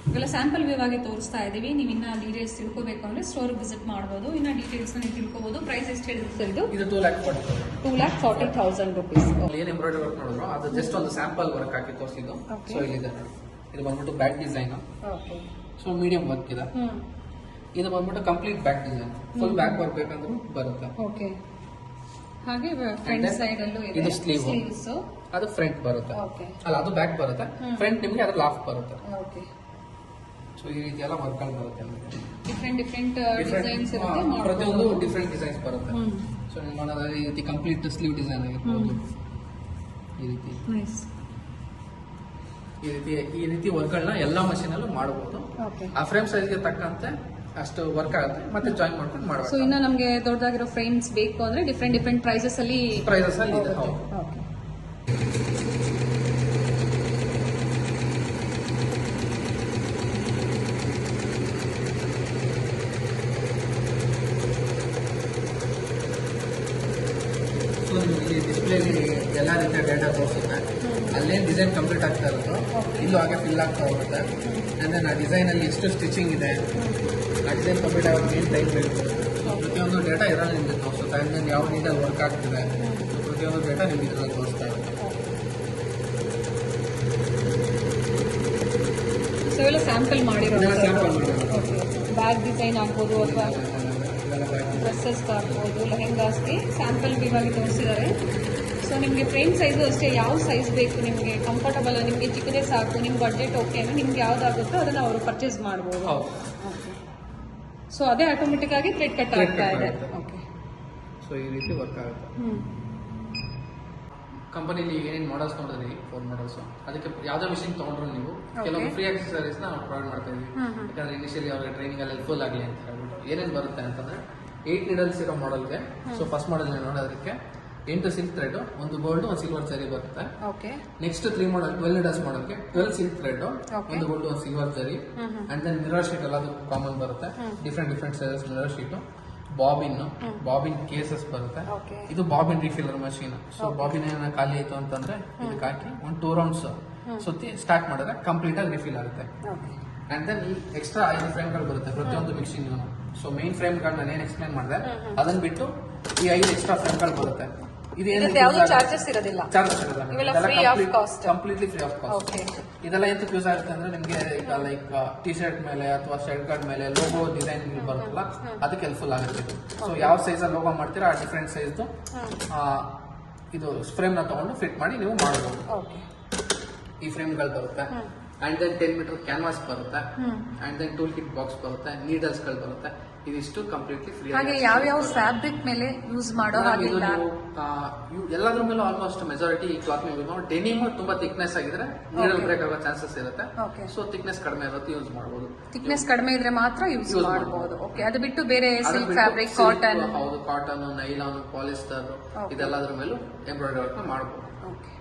ಇವೆಲ್ಲ ಸ್ಯಾಂಪಲ್ ವ್ಯೂ ಆಗಿ ತೋರಿಸ್ತಾ ಇದ್ದೀವಿ. ನೀವು ಇನ್ನ ಡೀಟೇಲ್ಸ್ ತಿಳ್ಕೋಬೇಕು ಅಂದ್ರೆ ಸ್ಟೋರ್ ವಿಸಿಟ್ ಮಾಡ್ಬೋದು. ಇನ್ನ ಡೀಟೇಲ್ಸ್ ನೀವು ತಿಳ್ಕೋಬಹುದು. ಪ್ರೈಸ್ ಎಷ್ಟು ಹೇಳಿದ್ರು ಸರ್ ಇದು? ಇದು 2,40,000. 2,40,000 rupees. ಏನ್ ಎಂಬ್ರಾಯ್ಡರಿ ವರ್ಕ್ ನೋಡಿದ್ರು ಅದು ಜಸ್ಟ್ ಒಂದು ಸ್ಯಾಂಪಲ್ ವರ್ಕ್ ಹಾಕಿ ತೋರಿಸಿದ್ದು. Okay. ಸೊ ಇಲ್ಲಿದೆ ನೋಡಿ, ಇದು ಬಂದ್ಬಿಟ್ಟು back design. Okay. So medium work ಇದೆ. ಇದು ಬಂದ್ಬಿಟ್ಟು complete back design. Full back work ಬೇಕಂದ್ರೂ ಬರುತ್ತೆ. ಓಕೆ. ಹಾಗೆ ಫ್ರಂಟ್ ಸೈಡ್ ಅಲ್ಲೂ ಇದೆ. ಇದು sleeve. ಸ್ಲೀವ್ಸ್. ಅದು ಫ್ರಂಟ್ ಬರುತ್ತೆ. ಓಕೆ. ಅಲ್ಲ, ಅದು ಬ್ಯಾಕ್ ಬರುತ್ತೆ. ಫ್ರಂಟ್ ನಿಮಗೆ ಅದು ಲಾಫ್ಟ್ ಬರುತ್ತೆ. ಓಕೆ. ಸೊ ಈ ರೀತಿ ಎಲ್ಲ ವರ್ಕ್ ಬರುತ್ತೆ ನಿಮಗೆ. ಡಿಫ್ರೆಂಟ್ ಡಿಸೈನ್ಸ್ ಇರುತ್ತೆ. ಪ್ರತಿಯೊಂದು ಡಿಫ್ರೆಂಟ್ ಡಿಸೈನ್ಸ್ ಬರುತ್ತೆ. ಸೊ ನೀವು ಮಾಡೋದಾದ್ರೆ ಈ ರೀತಿ ಕಂಪ್ಲೀಟ್ ಸ್ಲೀವ್ ಡಿಸೈನ್ ಆಗಿರ್ಬೋದು. ಈ ರೀತಿ ನೈಸ್. ಈ ರೀತಿ ವರ್ಕ್ಗಳನ್ನ ಎಲ್ಲ ಮಷೀನ್ ಅಲ್ಲೂ ಮಾಡಬಹುದು. ಓಕೆ. ಆ ಫ್ರೇಮ್ ಸೈಜ್ಗೆ ತಕ್ಕಂತೆ ಅಷ್ಟು ವರ್ಕ್ ಆಗುತ್ತೆ, ಮತ್ತೆ ಜಾಯಿನ್ ಮಾಡ್ಕೊಂಡು ಸೊ ಮಾಡಬೇಕು. ಇನ್ನ ನಮಗೆ ದೊಡ್ಡದಾಗಿರೋ ಫ್ರೇಮ್ಸ್ ಬೇಕು ಅಂದ್ರೆ ಡಿಫ್ರೆಂಟ್ ಪ್ರೈಸಸ್ ಅಲ್ಲಿ ಪ್ರೈಸಸ್ ಅಲ್ಲಿ ಇದೆ. ಹೌದು. ಓಕೆ. ಸೊ ನಿಮಗೆ ಡಿಸ್ಪ್ಲೇಲಿ ಎಲ್ಲ ರೀತಿಯ ಡೇಟಾ ತೋರಿಸುತ್ತೆ. ಅಲ್ಲೇನು ಡಿಸೈನ್ ಕಂಪ್ಲೀಟ್ ಆಗ್ತಾ ಇರುತ್ತೋ ಇಲ್ಲೂ ಹಾಗೆ ಫಿಲ್ ಆಗ್ತಾ ಹೋಗುತ್ತೆ. ಅಂದರೆ ಆ ಡಿಸೈನಲ್ಲಿ ಎಷ್ಟು ಸ್ಟಿಚಿಂಗ್ ಇದೆ, ಆ ಡಿಸೈನ್ ಕಂಪ್ಲೀಟ್ ಆಗೋದು ಏನು ಟೈಮ್ ಬೇಕು, ಪ್ರತಿಯೊಂದು ಡೇಟಾ ಇದರಲ್ಲಿ ನಿಮಗೆ ತೋರಿಸುತ್ತೆ. ಆ್ಯಂಡ್ ದೆನ್ ಯಾವ ನೀಟಲ್ಲಿ ವರ್ಕ್ ಆಗ್ತಿದೆ, ಪ್ರತಿಯೊಂದು ಡೇಟಾ ನಿಮಗೆ ಇದರಲ್ಲಿ ತೋರಿಸ್ತಾ ಇರುತ್ತೆ. ಸೊ ಇವೆಲ್ಲ ಸ್ಯಾಂಪಲ್ ಮಾಡಿರೋದು. ಸ್ಯಾಂಪಲ್ ಮಾಡಿರೋದು. ಓಕೆ. ಬ್ಯಾಗ್ ಡಿಸೈನ್ ಆಗ್ಬೋದು ಅಥವಾ ಇದೆಲ್ಲ ಬ್ಯಾಕ್ ಡ್ರೆಸ್ಸಸ್ ಆಗ್ಬೋದು, ಲೆಹೆಂಗಾಸ್ಗೆ ಸ್ಯಾಂಪಲ್ ವಿವಾಗಿ ತೋರಿಸಿದ್ದಾರೆ. ಸೊ ನಿಮಗೆ ಫ್ರೇಮ್ ಸೈಜು ಅಷ್ಟೇ, ಯಾವ ಸೈಜ್ ಬೇಕು ನಿಮಗೆ ಕಂಫರ್ಟಬಲ್, ನಿಮಗೆ ಚಿಕ್ಕದೇ ಸಾಕು, ನಿಮ್ಮ ಬಡ್ಜೆಟ್ ಓಕೆ ಅಂದರೆ ನಿಮ್ಗೆ ಯಾವ್ದಾಗುತ್ತೋ ಅದನ್ನು ಅವರು ಪರ್ಚೇಸ್ ಮಾಡ್ಬೋದು. ಹೌದು. ಓಕೆ. ಸೊ ಅದೇ ಆಟೋಮೆಟಿಕ್ ಆಗಿ ಥ್ರೆಡ್ ಕಟ್ Thread ಆಗ್ತಾ cut ಇದೆ. ಆಗುತ್ತೆ. ಓಕೆ. ಸೊ ಈ ರೀತಿ ವರ್ಕ್ ಆಗುತ್ತೆ. ಕಂಪನಿಲಿ ಏನೇನು ಮಾಡಲ್ಸ್ ನೋಡಿದ್ರಿ, 4 ಮಾಡಲ್ಸ್, ಅದಕ್ಕೆ ಯಾವುದೇ ಮಿಷಿನ್ ತೊಗೊಂಡ್ರು ನೀವು ಕೆಲವೊಂದು ಫ್ರೀ ಆಕ್ಸೆಸರೀಸ್ನ ನಾವು ಪ್ರೊವೈಡ್ ಮಾಡ್ತಾ ಇದೀವಿ. ಯಾಕಂದ್ರೆ ಇನಿಷಿಯಲಿ ಅವ್ರಿಗೆ ಟ್ರೈನಿಂಗ್ ಅಲ್ಲಿ ಹೆಲ್ಪ್ಫುಲ್ ಆಗಲಿ ಅಂತ ಹೇಳ್ಬಿಟ್ಟು ಏನೇನು ಬರುತ್ತೆ ಅಂತಂದ್ರೆ 8 ನೀಡಲ್ಸ್ ಇರೋ ಮಾಡೆಲ್ಗೆ. ಸೊ ಫಸ್ಟ್ ಮಾಡೆಲ್ ನೋಡೋದಕ್ಕೆ 8 ಸಿಲ್ಕ್ ಥ್ರೆಡ್, ಒಂದು ಗೋಲ್ಡ್, ಒಂದು ಸಿಲ್ವರ್ ಜರಿ ಬರುತ್ತೆ. ಓಕೆ. ನೆಕ್ಸ್ಟ್ 3 ಮಾಡಲ್ 12 ನೀಡಲ್ಸ್ ಮಾಡಲ್ಗೆ 12 ಸಿಲ್ಕ್ ಥ್ರೆಡ್, ಒಂದು ಗೋಲ್ಡ್, ಒಂದು silver zari, and then mirror sheet ಎಲ್ಲ ಕಾಮನ್ ಬರುತ್ತೆ. Different sizes mirror sheet, bobbin cases ಬರುತ್ತೆ. ಓಕೆ. ಇದು bobbin refiller machine. So bobbin ಏನಾರ ಖಾಲಿ ಆಯ್ತು ಅಂತಂದ್ರೆ ಇದಕ್ಕೆ ಹಾಕಿ ಒಂದು 2 ರೌಂಡ್ಸ್ ಸುತ್ತಿ ಸ್ಟಾರ್ಟ್ ಮಾಡಿದ್ರೆ ಕಂಪ್ಲೀಟ್ ಆಗಿ ರಿಫಿಲ್ ಆಗುತ್ತೆ. ಓಕೆ. ಅಂಡ್ ದೆನ್ ಈ ಎಕ್ಸ್ಟ್ರಾ 5 ಫ್ರೇಮ್ಗಳು ಬರುತ್ತೆ ಪ್ರತಿಯೊಂದು ಮಿಷಿನ್. ಸೊ ಮೇನ್ ಫ್ರೇಮ್ಗಳು ನಾನು ಏನು ಎಕ್ಸ್ಪ್ಲೇನ್ ಮಾಡಿದೆ ಅದನ್ನ ಬಿಟ್ಟು ಈ 5 ಎಕ್ಸ್ಟ್ರಾ ಫ್ರೇಮ್ಗಳು ಬರುತ್ತೆ. ಇದಕ್ಕೆ ಯಾವುದೇ ಚಾರ್ಜಸ್ ಇರೋದಿಲ್ಲ. ಚಾರ್ಜಸ್ ಇವೆಲ್ಲ free of cost. Completely free of cost. Okay. ಇದೆಲ್ಲ ಎಂತಕ್ಕೆ ಯೂಸ್ ಆಗುತ್ತೆ ಅಂದ್ರೆ ನಿಮಗೆ ಈಗ ಲೈಕ್ ಟಿ ಶರ್ಟ್ ಮೇಲೆ ಅಥವಾ ಶರ್ಟ್ ಕಾರ್ಡ್ ಮೇಲೆ ಲೋಗೋ ಡಿಸೈನ್ ಬರುತ್ತಲ್ಲ, ಅದಕ್ಕೆ ಹೆಲ್ಪ್ಫುಲ್ ಆಗುತ್ತೆ. ಸೊ ಯಾವ ಸೈಜ್ ಅಲ್ಲಿ ಲೋಗೋ ಮಾಡ್ತೀರಾ ಆ ಡಿಫ್ರೆಂಟ್ ಸೈಜ್ದು ಇದು ಫ್ರೇಮ್ ನ ತಗೊಂಡು ಫಿಟ್ ಮಾಡಿ ನೀವು ಮಾಡಬಹುದು. ಓಕೆ. ಈ ಫ್ರೇಮ್ಗಳು ಬರುತ್ತೆ. ಅಂಡ್ ದೆನ್ 10 ಮೀಟರ್ ಕ್ಯಾನ್ವಾಸ್ ಬರುತ್ತೆ. And then tool kit box ಬರುತ್ತೆ, ನೀಡಲ್ಸ್ ಗಳು ಬರುತ್ತೆ. ಇದಿಷ್ಟು ಕಂಪ್ಲೀಟ್ಲಿ ಫ್ರೀ. ಹಾಗೆ ಯಾವ ಫ್ಯಾಬ್ರಿಕ್ ಮೇಲೆ ಯೂಸ್ ಮಾಡೋ ಹಾಗಿಲ್ಲ. ಎಲ್ಲದ್ರ ಮೇಲೂ ಆಲ್ಮೋಸ್ಟ್ ಮೆಜಾರಿಟಿ ಈ ಕ್ಲಾತ್ ಮೇಲೆ ಡೆನಿಮ್ ತುಂಬಾ ಥಿಕ್ನೆಸ್ ಆಗಿದ್ರೆ ನೀರಲ್ಲಿ ಬ್ರೇಕ್ ಆಗೋ ಚಾನ್ಸಸ್ ಇರುತ್ತೆ. ಸೊ ಥಿಕ್ನೆಸ್ ಕಡಿಮೆ ಇರುತ್ತೆ, ಯೂಸ್ ಮಾಡಬಹುದು. ಥಿಕ್ನೆಸ್ ಕಡಿಮೆ ಇದ್ರೆ ಮಾತ್ರ ಯೂಸ್ ಮಾಡಬಹುದು. ಓಕೆ, ಅದು ಬಿಟ್ಟು ಬೇರೆ ಸಿಲ್ಕ್ ಫ್ಯಾಬ್ರಿಕ್, ಕಾಟನ್, ಹೌದು, ಕಾಟನ್, ನೈಲಾನ್, ಪಾಲಿಸ್ಟರ್ ಇದೆಲ್ಲದ್ರ ಮೇಲೂ ಎಂಬ್ರಾಯ್ಡರಿ ವರ್ಕ್ ಮಾಡಬಹುದು.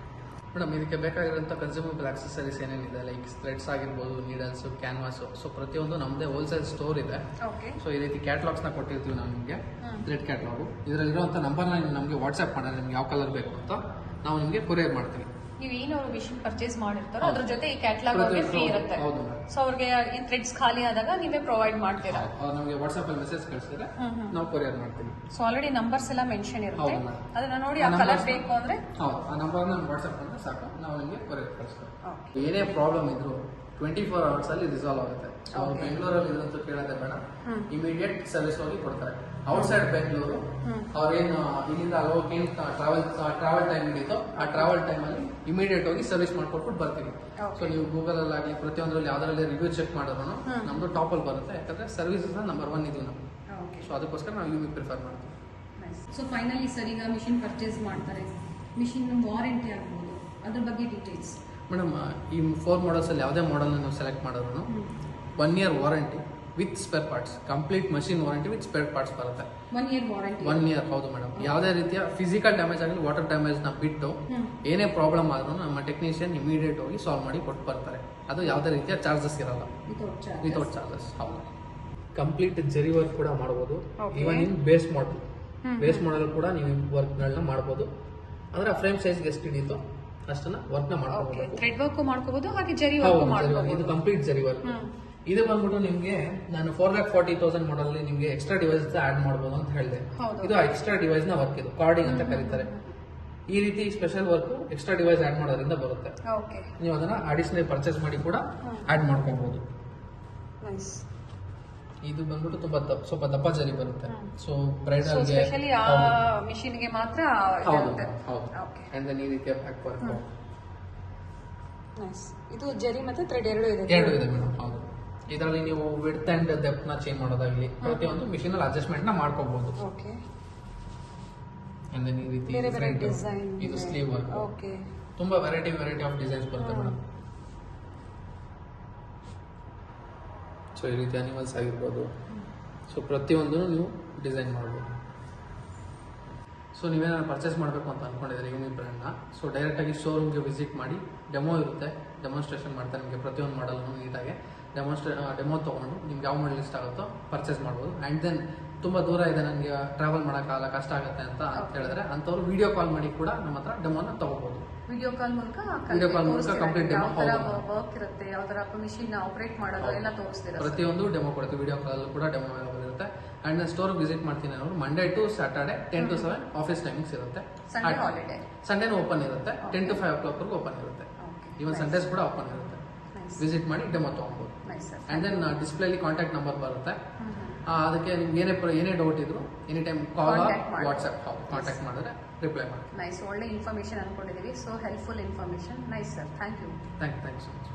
ಮೇಡಮ್, ಇದಕ್ಕೆ ಬೇಕಾಗಿರುವಂತ ಕನ್ಸ್ಯೂಮಬಲ್ ಆಕ್ಸೆಸರೀಸ್ ಏನೇನಿದೆ, ಲೈಕ್ ಥ್ರೆಡ್ಸ್ ಆಗಿರ್ಬೋದು, ನೀಡಲ್ಸ್, ಕ್ಯಾನ್ವಾಸ್, ಸೊ ಪ್ರತಿಯೊಂದು ನಮ್ಮದೇ ಹೋಲ್ಸೇಲ್ ಸ್ಟೋರ್ ಇದೆ. ಸೊ ಈ ರೀತಿ ಕ್ಯಾಟಲಾಗ್ಸ್ ನ ಕೊಟ್ಟಿರ್ತೀವಿ ನಾವು ನಿಮಗೆ, ಥ್ರೆಡ್ ಕ್ಯಾಟಲಾಗು. ಇದರಲ್ಲಿರುವಂತ ನಂಬರ್ನ ನಮಗೆ ವಾಟ್ಸ್ಆಪ್ ಮಾಡಿದ್ರೆ ನಿಮ್ಗೆ ಯಾವ ಕಲರ್ ಬೇಕು ಅಂತ ನಾವು ನಿಮಗೆ ಕೊರಿಯರ್ ಮಾಡ್ತೀವಿ. ನೀವು ಏನು ಮಿಷಿನ್ ಪರ್ಚೇಸ್ ಮಾಡಿರ್ತಾರೋ ಅದ್ರ ಜೊತೆ ಈ ಕ್ಯಾಟಲಾಗ್ ಅವ್ರಿಗೆ ಫ್ರೀ ಇರುತ್ತೆ. ಸೊ ಅವ್ರಿಗೆ ಈ ಥ್ರೆಡ್ಸ್ ಖಾಲಿ ಆದಾಗ ನೀವೇ ಪ್ರೊವೈಡ್ ಮಾಡ್ತೀರಾ? ನಮಗೆ ವಾಟ್ಸ್ಆಪ್ ಅಲ್ಲಿ ಮೆಸೇಜ್ ಕಳಿಸಿದ್ರೆ ನಾವು ಕೊರಿಯರ್ ಮಾಡ್ತೀವಿ. ಸೊ ಆಲ್ರೆಡಿ ನಂಬರ್ಸ್ ಎಲ್ಲ ಮೆನ್ಷನ್ ಇರುತ್ತೆ, ಅದನ್ನ ನೋಡಿ ಆ ಕಲರ್ ಬೇಕು ಅಂದ್ರೆ ಆ ನಂಬರ್ ನಮ್ಗೆ ವಾಟ್ಸ್ಆಪ್ ಮಾಡಿದ್ರೆ ಸಾಕು, ನಾವು ನಿಮಗೆ ಕೊರಿಯರ್ ಕಳಿಸ್ತೀವಿ. ಏನೇ ಪ್ರಾಬ್ಲಮ್ ಇದ್ರು 24 hours ಅಲ್ಲಿ ರಿಸಾಲ್ವ್ ಆಗುತ್ತೆ. ಸೊ ಬೆಂಗಳೂರಲ್ಲಿ ಇದಂತೂ ಕೇಳೋದೇ ಬೇಡ, ಇಮಿಡಿಯೇಟ್ ಸರ್ವಿಸ್ ಹೋಗಿ ಕೊಡ್ತಾರೆ. ಔಟ್ಸೈಡ್ ಬೆಂಗಳೂರು ಅವ್ರೇನು ಇಲ್ಲಿಂದ ಹೋಗಿ ಟ್ರಾವೆಲ್ ಟೈಮ್ ಹಿಡಿತೋ ಆ ಟ್ರಾವೆಲ್ ಟೈಮ್ ಅಲ್ಲಿ ಇಮಿಡಿಯೇಟ್ ಹೋಗಿ ಸರ್ವಿಸ್ ಮಾಡ್ಕೊಟ್ಬಿಟ್ಟು ಬರ್ತೀವಿ. ಸೊ ನೀವು ಗೂಗಲ್ ಅಲ್ಲಿ ಆಗಲಿ ಪ್ರತಿಯೊಂದರಲ್ಲಿ ಯಾವ್ದ್ರಲ್ಲಿ ರಿವ್ಯೂ ಚೆಕ್ ಮಾಡಿದ್ರು ನಮ್ದು ಟಾಪ್ ಅಲ್ಲಿ ಬರುತ್ತೆ, ಯಾಕಂದ್ರೆ ಸರ್ವಿಸ್ ನಂಬರ್ 1 ಇದೀವಿ ನಾವು. ಸೊ ಅದಕ್ಕೋಸ್ಕರ ನಾವು ಯೂಮಿ ಪ್ರಿಫರ್ ಮಾಡ್ತೀವಿ. ಸೊ ಫೈನಲಿ ಸರ್, ಈಗ ಮಿಷಿನ್ ಪರ್ಚೇಸ್ ಮಾಡ್ತಾರೆ, ಮಿಷಿನ್ ವಾರಂಟಿ ಆಗ್ಬೋದು, ಅದ್ರ ಬಗ್ಗೆ ಡೀಟೇಲ್ಸ್. ಮೇಡಮ್, ಈ 4 ಮಾಡಲ್ಸ್ ಅಲ್ಲಿ ಯಾವುದೇ ಮಾಡಲ್ ನಾವು ಸೆಲೆಕ್ಟ್ ಮಾಡಿದ್ರು 1 year warranty with spare parts, complete machine warranty with spare parts ಬರುತ್ತೆ. 1 year ವಾರಂಟಿ. 1 year, ಹೌದು ಮೇಡಮ್. ಯಾವುದೇ ರೀತಿಯ ಫಿಸಿಕಲ್ ಡ್ಯಾಮೇಜ್ ಆಗಲಿ ವಾಟರ್ ಡ್ಯಾಮೇಜ್ ನ ಬಿಟ್ಟು ಏನೇ ಪ್ರಾಬ್ಲಮ್ ಆದ್ರೂ ನಮ್ಮ ಟೆಕ್ನಿಷಿಯನ್ ಇಮಿಡಿಯೇಟ್ ಹೋಗಿ ಸಾಲ್ವ್ ಮಾಡಿ ಕೊಟ್ಟು ಬರ್ತಾರೆ. ಅದು ಯಾವುದೇ ರೀತಿಯ ಚಾರ್ಜಸ್ ಇರಲ್ಲ, ವಿತೌಟ್ ಚಾರ್ಜಸ್. ಹೌದು, ಕಂಪ್ಲೀಟ್ ಜರಿ ವರ್ಕ್ ಕೂಡ ಮಾಡಬಹುದು. ಇವನ್ ಇನ್ ಬೇಸ್ ಮಾಡಲ್ ಕೂಡ ನೀವು ವರ್ಕ್ ಗಳನ್ನ ಮಾಡಬಹುದು. ಅಂದ್ರೆ ಫ್ರೇಮ್ ಸೈಜ್ ಎಷ್ಟು ಹಿಡಿಯುತ್ತೋ ಅಷ್ಟನ್ನ ವರ್ಕ್ ನ ಮಾಡ್ಕೋಬಹುದು. ಥ್ರೆಡ್ ವರ್ಕ್ ಮಾಡ್ಕೋಬಹುದು, ಹಾಗೆ ಜರಿ ವರ್ಕ್ ಮಾಡ್ಕೋಬಹುದು. ಇದು ಕಂಪ್ಲೀಟ್ ಜರಿ ವರ್ಕ್. ಇದು ಬಂದ್ಬಿಟ್ಟು ನಿಮ್ಗೆ ನಾನು 4,40,000 ಮಾಡಲ್ ನಿಮ್ಗೆ ಎಕ್ಸ್ಟ್ರಾ ಡಿವೈಸ್ ಆಡ್ ಮಾಡಬಹುದು ಅಂತ ಹೇಳಿದೆ. ಇದು ಎಕ್ಸ್ಟ್ರಾ ಡಿವೈಸ್ ನ ವರ್ಕ್, ಇದು ಕಾರ್ಡಿಂಗ್ ಅಂತ ಕರೀತಾರೆ. ಈ ರೀತಿ special work extra device add ಮಾಡೋದ್ರಿಂದ ಬರುತ್ತೆ. ನೀವು ಅದನ್ನ ಅಡಿಷನಲ್ ಪರ್ಚೇಸ್ ಮಾಡಿ ಕೂಡ ಆಡ್ ಮಾಡ್ಕೋಬಹುದು. ಇದು ಬಂದ್ಬಿಟ್ಟು ತುಂಬಾ ಸ್ವಲ್ಪ ದಪ್ಪ ಜರಿ ಬರುತ್ತೆ. ಸೊ ಬ್ರೈಡಲ್ ಗೆ ಮಿಷಿನ್ ಗೆ ಮಾತ್ರ. ಹೌದು. ಅಂಡ್ ದೆನ್ ಈ ರೀತಿಯ ಬ್ಯಾಕ್ ವರ್ಕ್. ಇದು ಜರಿ ಮತ್ತೆ ಥ್ರೆಡ್ ಎರಡು ಇದೆ ಮೇಡಮ್. ಹೌದು, ಇದರಲ್ಲಿ ನೀವು ವಿಡ್ತ್ ಅಂಡ್ ಡೆಪ್ತ್ ನ ಚೇಂಜ್ ಮಾಡೋದಾಗ್ಲಿ ಪ್ರತಿಯೊಂದು ಮಿಷಿನ್ ಅಲ್ಲಿ ಅಡ್ಜಸ್ಟ್ಮೆಂಟ್ ನ ಮಾಡ್ಕೋಬಹುದು. ಅಂಡ್ ದೆನ್ ಈ ರೀತಿ ಇದು ಸ್ಲೀವ್ ವರ್ಕ್. ತುಂಬಾ ವೆರೈಟಿ ಆಫ್ ಡಿಸೈನ್ಸ್ ಬರುತ್ತೆ ಮೇಡಮ್. ಸೊ ಈ ರೀತಿ ಅನಿಮಲ್ಸ್ ಆಗಿರ್ಬೋದು, ಸೊ ಪ್ರತಿಯೊಂದು ನೀವು ಡಿಸೈನ್ ಮಾಡ್ಬೋದು. ಸೊ ನೀವೇನಾದ್ರು ಪರ್ಚೇಸ್ ಮಾಡಬೇಕು ಅಂತ ಅನ್ಕೊಂಡಿದ್ರೆ ಯೂಮಿ ಬ್ರ್ಯಾಂಡ್ನ, ಸೊ ಡೈರೆಕ್ಟಾಗಿ ಶೋರೂಮ್ಗೆ ವಿಸಿಟ್ ಮಾಡಿ, ಡೆಮೋ ಇರುತ್ತೆ, ಡೆಮಾನ್ಸ್ಟ್ರೇಷನ್ ಮಾಡ್ತಾರೆ ನಿಮಗೆ ಪ್ರತಿಯೊಂದು ಮಾಡಲ್ನು ನೀಟಾಗಿ ಡೆಮೋ ತೊಗೊಂಡು ನಿಮ್ಗೆ ಯಾವ ಮಾಡಲ್ ಇಷ್ಟ ಆಗುತ್ತೋ ಪರ್ಚೇಸ್ ಮಾಡ್ಬೋದು. ಆ್ಯಂಡ್ ದೆನ್ ತುಂಬ ದೂರ ಇದೆ, ನನಗೆ ಟ್ರಾವೆಲ್ ಮಾಡೋಕ್ಕಾಗಲ್ಲ, ಕಷ್ಟ ಆಗುತ್ತೆ ಅಂತ ಹೇಳಿದ್ರೆ ಅಂಥವ್ರು ವಿಡಿಯೋ ಕಾಲ್ ಮಾಡಿ ಕೂಡ ನಮ್ಮ ಹತ್ರ ಡೆಮೋನ ತಗೋಬಹುದು. ವಿಡಿಯೋ ಕಾಲ್ ಮೂಲಕ ಕಂಪ್ಲೀಟ್ ಡೆಮೋ, ವರ್ಕ್ ಇರುತ್ತೆ, ಯಾವ ತರ ಮಿಷಿನ್ ಆಪರೇಟ್ ಮಾಡೋದು ಎಲ್ಲ ತೋರಿಸ್ತೀರಾ? ಪ್ರತಿಯೊಂದು ಡೆಮೋ ಕೊಡ್ತೀವಿ, ವಿಡಿಯೋ ಕಾಲ್ ಕೂಡ ಡೆಮೋ ಅವೈಲೇಬಲ್ ಇರುತ್ತೆ. ಅಂಡ್ ನಾನು ಸ್ಟೋರ್ ವಿಸಿಟ್ ಮಾಡ್ತೀನಿ ಅವರು Monday to Saturday 10 to 7 office timings ಇರುತ್ತೆ. ಸಂಡೇನೂ ಓಪನ್ ಇರುತ್ತೆ, 10 to 5 o'clock ವರೆಗೂ ಓಪನ್ ಇರುತ್ತೆ. ಈವನ್ ಸಂಡೇಸ್ ಕೂಡ ಓಪನ್ ಇರುತ್ತೆ. ವಿಸಿಟ್ ಮಾಡಿ ಡೆಮೋ ತಗೊಬಹುದು. ಅಂಡ್ ದೆನ್ ಡಿಸ್ಪ್ಲೇಲಿ ಕಾಂಟ್ಯಾಕ್ಟ್ ನಂಬರ್ ಬರುತ್ತೆ, ಅದಕ್ಕೆ ನಿಮ್ಗೆ ಏನೇ ಡೌಟ್ ಇದ್ರು any time call WhatsApp contact ಮಾಡಿದ್ರೆ ರಿಪ್ಲೈ ಮಾಡಿ. ನೈಸ್, ಒಳ್ಳೆ ಇನ್ಫಾರ್ಮೇಶನ್ ಅನ್ಕೊಂಡಿದ್ದೀವಿ. So helpful information. Nice sir, thank you. Thank you so much.